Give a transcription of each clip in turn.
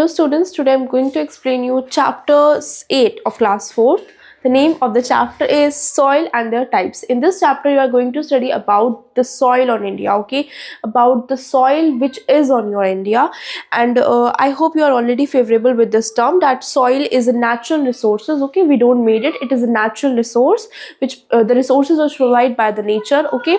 Hello students, today I'm going to explain you chapter 8 of class 4. The name of the chapter is Soil and their types. In this chapter you are going to study about the soil on India, okay? About the soil which is on your India, and I hope you are already favorable with this term that soil is a natural resources, okay? We don't made it, it is a natural resource which the resources are provided by the nature, okay?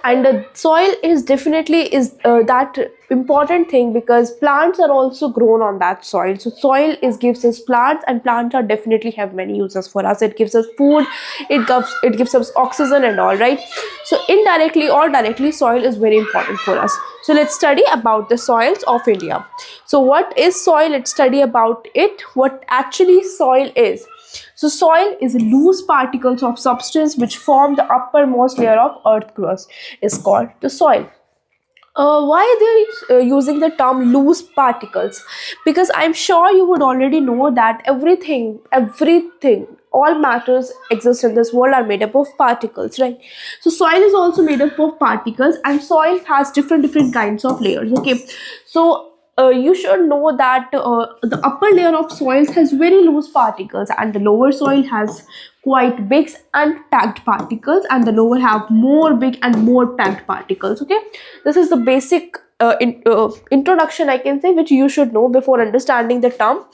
And the soil is definitely that important thing because plants are also grown on that soil. So soil gives us plants, and plants are definitely have many uses for us. It gives us food, it gives us oxygen and all, right? So indirectly or directly soil is very important for us. So let's study about the soils of India. So what is soil? Let's study about it, what actually soil is. So soil is loose particles of substance which form the uppermost layer of earth crust is called the soil. Why they're using the term loose particles? Because I'm sure you would already know that everything, all matters exist in this world are made up of particles, right? So soil is also made up of particles, and soil has different kinds of layers, okay? So you should know that the upper layer of soils has very loose particles, and the lower soil has quite big and packed particles, and the lower have more big and more packed particles, okay? This is the basic introduction, I can say, which you should know before understanding the term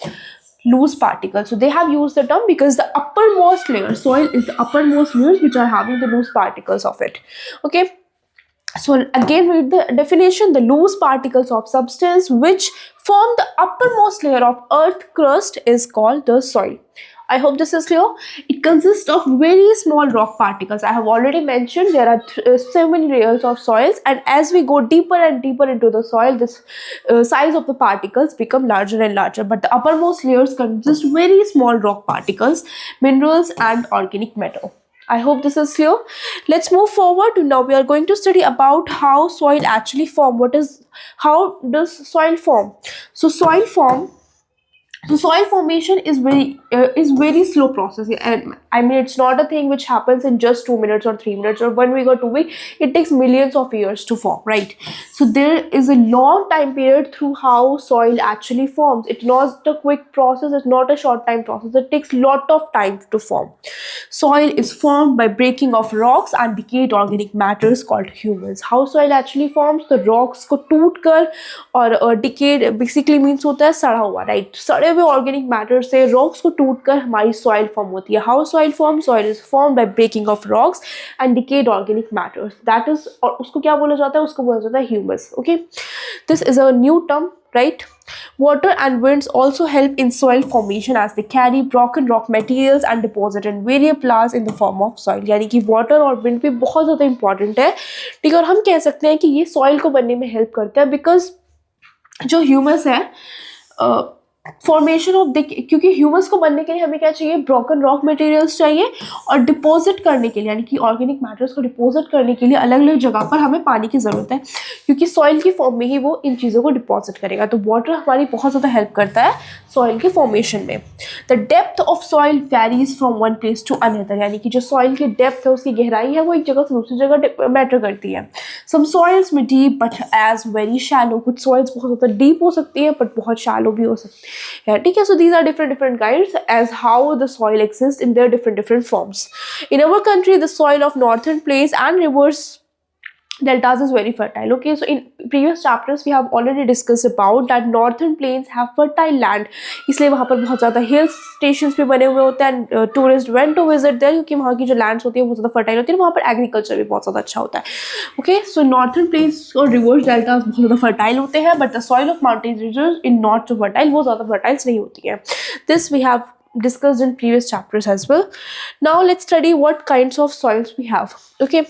loose particles. So they have used the term because the uppermost layer, soil is the uppermost layers which are having the loose particles of it, okay? So again, read the definition. The loose particles of substance which form the uppermost layer of earth crust is called the soil. I hope this is clear. It consists of very small rock particles. I have already mentioned there are 7 layers of soils, and as we go deeper and deeper into the soil, this size of the particles become larger and larger. But the uppermost layers consist very small rock particles, minerals, and organic matter. I hope this is clear. Let's move forward. Now we are going to study about how soil actually form. How does soil form? So soil formation is very slow process, and I mean it's not a thing which happens in just 2 minutes or 3 minutes or 1 week or 2 weeks. It takes millions of years to form, right? So there is a long time period through how soil actually forms. It's not a quick process, it's not a short time process. It takes lot of time to form. Soil is formed by breaking of rocks and decayed organic matters called humus. How soil actually forms? The rocks को टूट कर और decayed basically means होता है सड़ा हुआ, right? सड़े हुए organic matter से rocks को टूट कर हमारी soil form होती है. How soil forms? Soil is formed by breaking of rocks and decayed organic matters. That is, और उसको क्या बोला जाता है? उसको बोला जाता है humus. Okay, this is a new term, right? Water and winds also help in soil formation as they carry broken rock materials and deposit in various layers in the form of soil. यानी कि water और wind भी बहुत ज़्यादा important है, ठीक है? और हम कह सकते हैं कि ये soil को बनने में help करता है because जो humus है फॉर्मेशन ऑफ, क्योंकि ह्यूमस को बनने के लिए हमें क्या चाहिए? ब्रोकन रॉक मटेरियल्स चाहिए, और डिपॉजिट करने के लिए यानी कि ऑर्गेनिक मैटर्स को डिपॉजिट करने के लिए अलग अलग जगह पर हमें पानी की ज़रूरत है, क्योंकि सॉइल की फॉर्म में ही वो इन चीज़ों को डिपॉजिट करेगा. तो वाटर हमारी बहुत ज़्यादा हेल्प करता है सॉइल के फॉर्मेशन में. The depth of soil varies from one place to another, यानी कि जो सॉइल की डेप्थ है, उसकी गहराई है, वो एक जगह से दूसरी जगह मैटर करती है. सम सॉइल्स में deep but as very shallow. कुछ सॉइल्स बहुत ज़्यादा डीप हो सकती है बट बहुत शैलो भी हो सकती है, ठीक है? So these are different kinds as how the soil exists in their different forms. In our country, the soil of northern plains and rivers deltas is very fertile, okay? So in previous chapters we have already discussed about that northern plains have fertile land, इसलिए वहाँ पर बहुत ज़्यादा hill stations भी बने हुए होते हैं. Tourist went to visit there क्योंकि वहाँ की जो lands होती है वो ज़्यादा fertile होती है, वहाँ पर agriculture भी बहुत ज़्यादा अच्छा होता है, okay? So northern plains और rivers deltas बहुत ज़्यादा fertile होते हैं, but the soil of mountain regions in not so fertile, वो ज़्यादा fertile नहीं होती है. This we have discussed in previous chapters as well. Now let's study what kinds of soils we have, okay?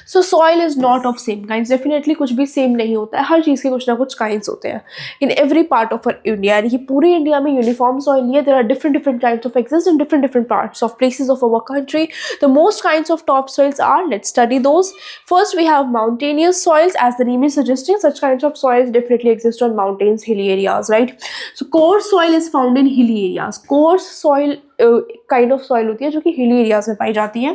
So soil is not of same kinds. Definitely कुछ भी same नहीं होता है, हर चीज़ के कुछ ना कुछ काइंड्स होते हैं in every part of India. यानी कि पूरी इंडिया में यूनिफॉर्म सॉइल नहीं है. There are different kinds of exist in different parts of places of our country. The most kinds of top soils are, let's study those. First we have mountainous soils. As the name is suggesting, such kinds of soils definitely exist on mountains, hilly areas, right? So coarse soil is found in hilly areas. Coarse soil kind of soil होती है जो कि hilly areas में पाई जाती है।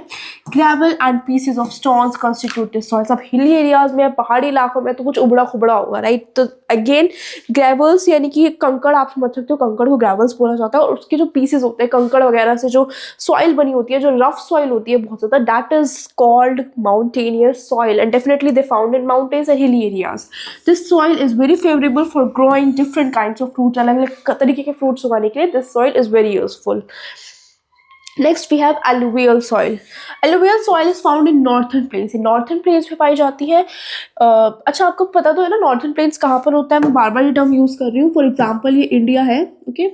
Gravel and pieces of stones constitute this soil. अब hilly areas में, पहाड़ी इलाकों में तो कुछ उबड़ा खुबड़ा होगा, राइट। तो अगेन ग्रेवल्स यानी कि कंकड़, आप समझ सकते हो कंकड़ को ग्रेवल्स बोला जाता है, और उसके जो पीसेस होते हैं कंकड़ वगैरह से जो सॉइल बनी होती है, जो रफ सॉइल होती है बहुत ज़्यादा, that is called mountainous soil and definitely they found in mountains and hilly areas. This soil is very favourable for growing different kinds of fruits. अलग अलग तरीके के फ्रूट्स उगाने के लिए this soil is very useful. Next we have alluvial soil. Alluvial soil is found in northern plains. in northern plains में पाई जाती है। अच्छा, आपको पता तो है ना नॉर्थन प्लेन्स कहाँ पर होता है। मैं बार बार ये टर्म यूज़ कर रही हूँ। फॉर एग्जाम्पल ये इंडिया है, ओके।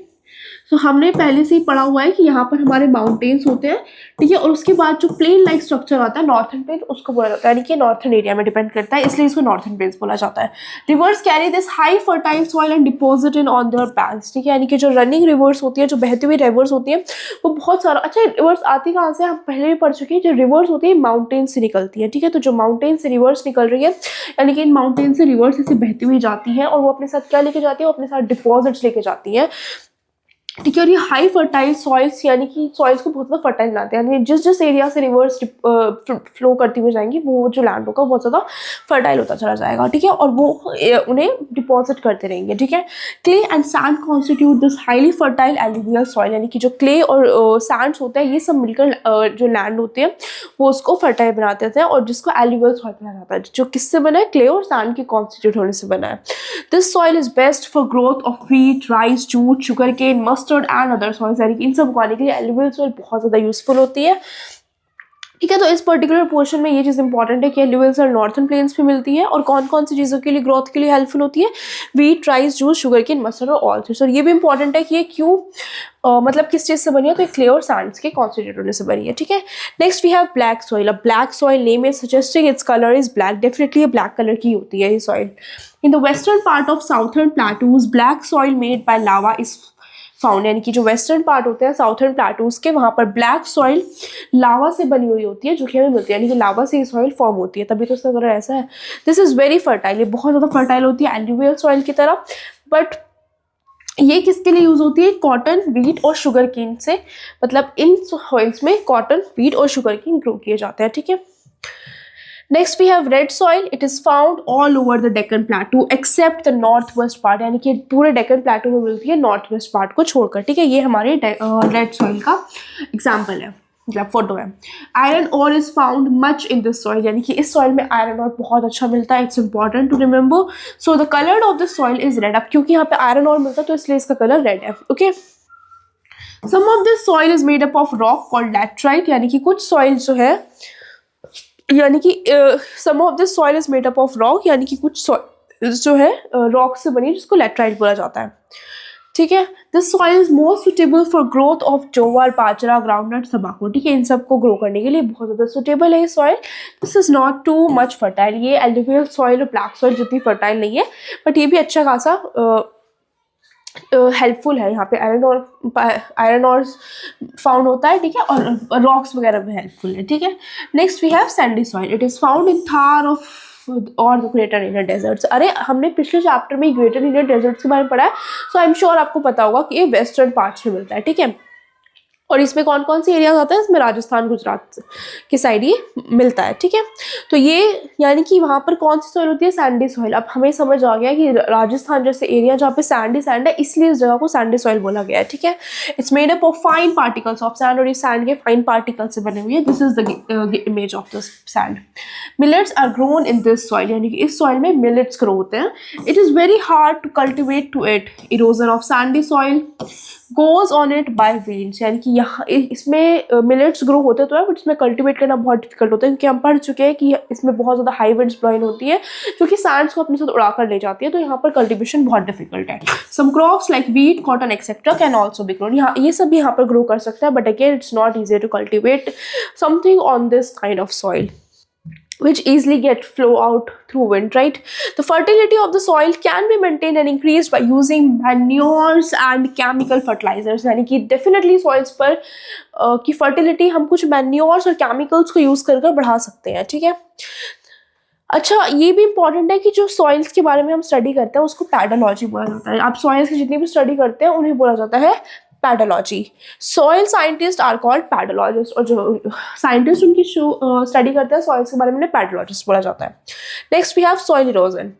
तो हमने पहले से ही पढ़ा हुआ है कि यहाँ पर हमारे माउंटेन्स होते हैं, ठीक है, और उसके बाद जो प्लेन लाइक स्ट्रक्चर आता है नॉर्थन प्लेन, उसको बोला जाता है, यानी कि नॉर्थन एरिया में डिपेंड करता है, इसलिए इसको नॉर्थन प्लेन्स बोला जाता है। Reverse carry this high fertile soil and deposit in on their banks, ठीक है, यानी कि जो रनिंग रिवर्स होती है, जो बहती हुई रिवर्स होती है, वो बहुत सारा, अच्छा रिवर्स आती कहाँ से, हम पहले भी पढ़ चुके हैं। जो रिवर्स होती है माउंटेन से निकलती है, ठीक है, तो जो माउंटेन से रिवर्स निकल रही है, यानी कि इन माउंटेन से रिवर्स ऐसे बहती हुई जाती है, और वो अपने साथ क्या लेके जाती है, वो अपने साथ डिपॉजिट्स लेके जाती है, ठीक है। और ये हाई फर्टाइल सॉइल्स, यानी कि सॉइल्स को बहुत ज़्यादा फर्टाइल बनाते हैं, यानी जिस जिस एरिया से रिवर्स फ्लो करती हुई जाएंगी, वो जो लैंड होगा बहुत ज़्यादा फर्टाइल होता चला जाएगा, ठीक है, और वो उन्हें डिपॉजिट करते रहेंगे, ठीक है। Clay and sand constitute this highly fertile alluvial soil, यानी कि जो क्ले और सैंड्स होते हैं, ये सब मिलकर जो लैंड होते हैं वो उसको फर्टाइल बना देते हैं, और जिसको एलुवियल सॉइल कहा जाता है, जो किससे बना है, क्ले और सैंड के कॉन्स्टिट्यूट होने से बना है। This soil is best for growth of wheat, rice, jute, sugar cane, mustard and other soils, यानी कि इन सब उगाने के लिए एलुवियल सॉइल बहुत ज़्यादा यूजफुल होती है, ठीक है। तो इस पर्टिकुलर पोर्शन में ये चीज़ इंपॉर्टेंट है कि एलुवियल सॉइल नॉर्थन प्लेन्स पे मिलती है, और कौन कौन सी चीज़ों के लिए ग्रोथ के लिए हेल्पफुल होती है, wheat, rice, juice, sugar cane, mustard और ऑल सीड्स। और ये भी इंपॉर्टेंट है कि ये क्यों मतलब किस चीज़ से बनी है, तो क्ले और सैंड्स के कॉन्स्टिट्यूट होने से बनी है, ठीक है। Next we have black soil. अब black soil name is suggesting its colour is black, definitely ये ब्लैक कलर की होती है ये soil. In the western part of southern plateaus black soil made by lava is found, यानी कि जो western part होते हैं साउथर्न प्लेटूज के, वहाँ पर ब्लैक सॉइल लावा से बनी हुई होती है, जो कि हमें मिलती है, यानी कि लावा से ये सॉइल फॉर्म होती है, तभी तो उसका कलर ऐसा है। दिस इज़ वेरी फर्टाइल, ये बहुत ज़्यादा फर्टाइल होती है एलुवियल सॉइल की तरह, बट ये किसके लिए यूज़ होती है, कॉटन, व्हीट और शुगर केन से, मतलब इन सॉइल्स में कॉटन, व्हीट और शुगर केन ग्रो किए जाते हैं, ठीक है। Next we have red soil. It is found all over the Deccan plateau except the north west part, यानी कि पूरे डेक्कन प्लेटू में मिलती है, नॉर्थ वेस्ट पार्ट को छोड़कर, ठीक है। ये हमारे रेड सॉइल का एग्जाम्पल है, मतलब फोटो है। Iron ore is found much in this soil, यानी कि इस सॉइल में आयरन ओर बहुत अच्छा मिलता है। It's important to remember. So the colour of this soil is red. अब क्योंकि यहाँ पे आयरन ओर मिलता है तो इसलिए इसका कलर रेड है, okay. Some of this soil is made up of rock called laterite, यानी कि कुछ सॉइल जो है, यानी कि some of this soil is made up of rock, यानी कि कुछ सॉइल जो है रॉक से बनी है, जिसको लैटराइट बोला जाता है, ठीक है। This soil is most suitable for growth of जोवर, बाजरा, ग्राउंडनट, तंबाकू, ठीक है, इन सबको ग्रो करने के लिए बहुत ज़्यादा सुटेबल है ये soil. This is not too much fertile, ये एलुवियल सॉइल और ब्लैक सॉइल जितनी फर्टाइल नहीं है, बट ये भी अच्छा खासा हेल्पफुल है। यहाँ पे आयरन और फाउंड होता है, ठीक है, और रॉक्स वगैरह भी हेल्पफुल है, ठीक है। Next we have sandy soil. It is found in Thar of or the greater Indian deserts. अरे हमने पिछले चैप्टर में ग्रेटर इंडियन डेजर्ट्स के बारे में पढ़ा है, सो आई एम श्योर आपको पता होगा कि ये वेस्टर्न पार्ट्स में मिलता है, ठीक है। और इसमें कौन कौन से एरियाज आते हैं, इसमें राजस्थान, गुजरात की साइड ये मिलता है, ठीक है। तो ये यानी कि वहाँ पर कौन सी सॉइल होती है, सैंडी सॉइल। अब हमें समझ आ गया कि राजस्थान जैसे एरिया जहाँ पे सैंडी सैंड है, इसलिए इस जगह को सैंडी सॉइल बोला गया है, ठीक है। It's made up of fine particles of sand, और ये सैंड के फाइन पार्टिकल से बने हुए हैं। This is the image of the sand. Millets are grown in this soil, यानी कि इस सॉइल में मिलेट्स ग्रो होते हैं। It is very hard to cultivate to it. Erosion of sandy soil goes on it by winds, यानी कि यहाँ इसमें मिलेट्स ग्रो होते तो है, बट इसमें कल्टिवेट करना बहुत डिफिकल्ट होता है, क्योंकि हम पढ़ चुके हैं कि इसमें बहुत ज़्यादा हाई विंड्स ब्लोइन होती है, जो कि सैंड्स को अपने साथ उड़ा कर ले जाती है, तो यहाँ पर कल्टिवेशन बहुत डिफिकल्ट है। Some crops like wheat, cotton etcetera can also be grown, यहाँ ये सब भी यहाँ पर ग्रो कर सकता है, but again it's not easy to cultivate something on this kind of soil which easily get flow out through wind, right? The fertility of the soil can be maintained and increased by using manures and chemical fertilizers, यानी कि definitely soils पर की fertility हम कुछ manures और chemicals को use कर बढ़ा सकते हैं, ठीक है। अच्छा, ये भी इंपॉर्टेंट है कि जो सॉइल्स के बारे में हम स्टडी करते हैं उसको पैडोलॉजी बोला जाता है। आप सॉइल्स की जितनी भी स्टडी करते हैं उन्हें बोला जाता है पैडोलॉजी. सॉइल साइंटिस्ट आर कॉल्ड पैडोलॉजिस्ट, और जो साइंटिस्ट उनकी स्टडी करते हैं सॉइल्स के बारे में पैडोलॉजिस्ट बोला जाता है. Next we have soil erosion.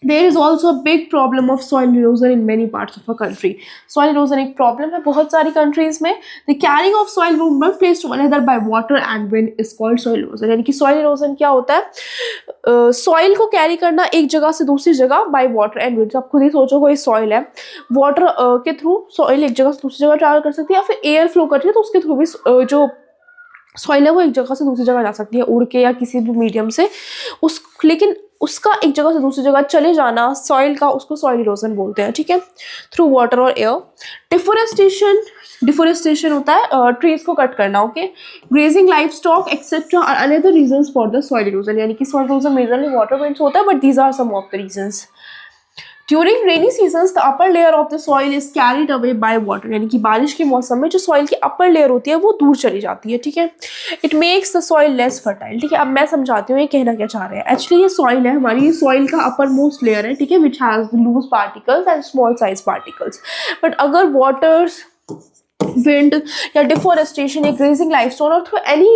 There is also a big problem of soil erosion in many parts of a country. Soil erosion एक problem है बहुत सारी countries में. The carrying of soil from one place to another by water and wind is called soil erosion. यानी कि soil erosion क्या होता है? Soil को carry करना एक जगह से दूसरी जगह by water and wind. आप खुद ही सोचो कोई soil है, water के through soil एक जगह से दूसरी जगह travel कर सकती है, या फिर air flow करती है तो उसके through भी जो सॉइल है वो एक जगह से दूसरी जगह जा सकती है उड़ के या किसी भी मीडियम से. लेकिन उसका एक जगह से दूसरी जगह चले जाना सॉइल का, उसको सॉइल इरोजन बोलते हैं. ठीक है, थ्रू वाटर और एयर. डिफोरेस्टेशन होता है ट्रीज को कट करना. Okay, grazing livestock etcetera are another reasons for the soil erosion. यानी कि soil erosion majorly water winds होता है, but these are some of the reasons. During rainy seasons, the upper layer of the soil is carried away by water. यानी कि बारिश के मौसम में जो सॉइल की अपर लेयर होती है वो दूर चली जाती है. ठीक है, it makes the soil less fertile. ठीक है, अब मैं समझाती हूँ ये कहना क्या चाह रहे हैं. एक्चुअली ये सॉइल है हमारी, ये सॉइल का अपर मोस्ट लेयर है. ठीक है, which has loose particles and small size particles. But अगर वाटर्स, विंड या डिफोरेस्टेशन या ग्रेजिंग लाइफस्टोन और थ्रू एनी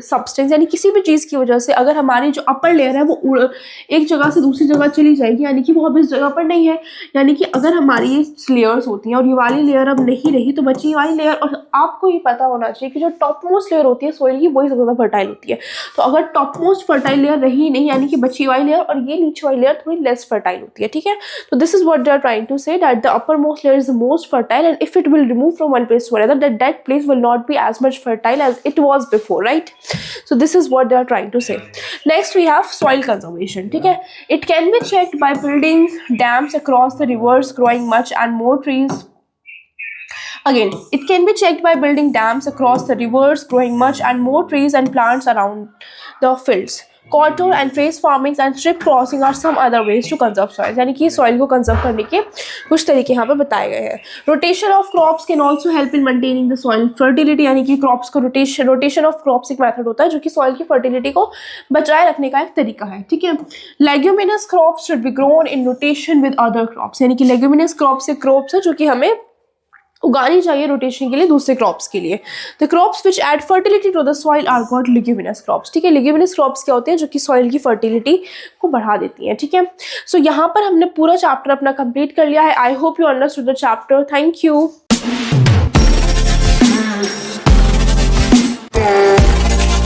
सब्सटेंस यानी किसी भी चीज़ की वजह से अगर हमारी जो अपर लेयर है वो एक जगह से दूसरी जगह चली जाएगी, यानी कि वो अब इस जगह पर नहीं है. यानी कि अगर हमारी लेयर्स होती हैं और ये वाली लेयर अब नहीं रही तो बची वाली लेयर. और आपको ये पता होना चाहिए कि जो टॉप मोस्ट लेयर होती है सॉइल की वही सबसे ज़्यादा फर्टाइल होती है. तो अगर टॉप मोस्ट फर्टाइल लेयर रही नहीं, यानी कि बची वाली लेयर और ये नीचे वाली लेयर थोड़ी लेस फर्टाइल होती है. ठीक है, तो this is what they are trying to say, that the upper most layer is the most fertile and if it will remove from one place to another, that place will not be as much fertile as it was before, right? So this is what they are trying to say. Next we have soil conservation. ठीक है, it can be checked by building dams across the rivers, growing much and more trees. Again, it can be checked by building dams across the rivers, growing much and more trees and plants around the fields. Contour and trace farming and strip crossing are some other ways to conserve soil. यानी कि soil को conserve करने के कुछ तरीके यहाँ पर बताए गए हैं. Rotation of crops can also help in maintaining the soil fertility. यानी कि crops को rotation of crops एक method होता है जो कि soil की fertility को बचाए रखने का एक तरीका है. ठीक है, leguminous crops should be grown in rotation with other crops. यानी कि leguminous crops एक crops है जो कि हमें उगानी चाहिए रोटेशन के लिए दूसरे क्रॉप्स के लिए. The crops which add fertility to the soil are called leguminous crops. ठीक है, लिग्यूमिनस क्रॉप्स क्या होते हैं जो कि सॉइल की फर्टिलिटी को बढ़ा देती हैं. ठीक है, सो यहाँ पर हमने पूरा चैप्टर अपना कंप्लीट कर लिया है. I hope you understood the chapter. Thank you.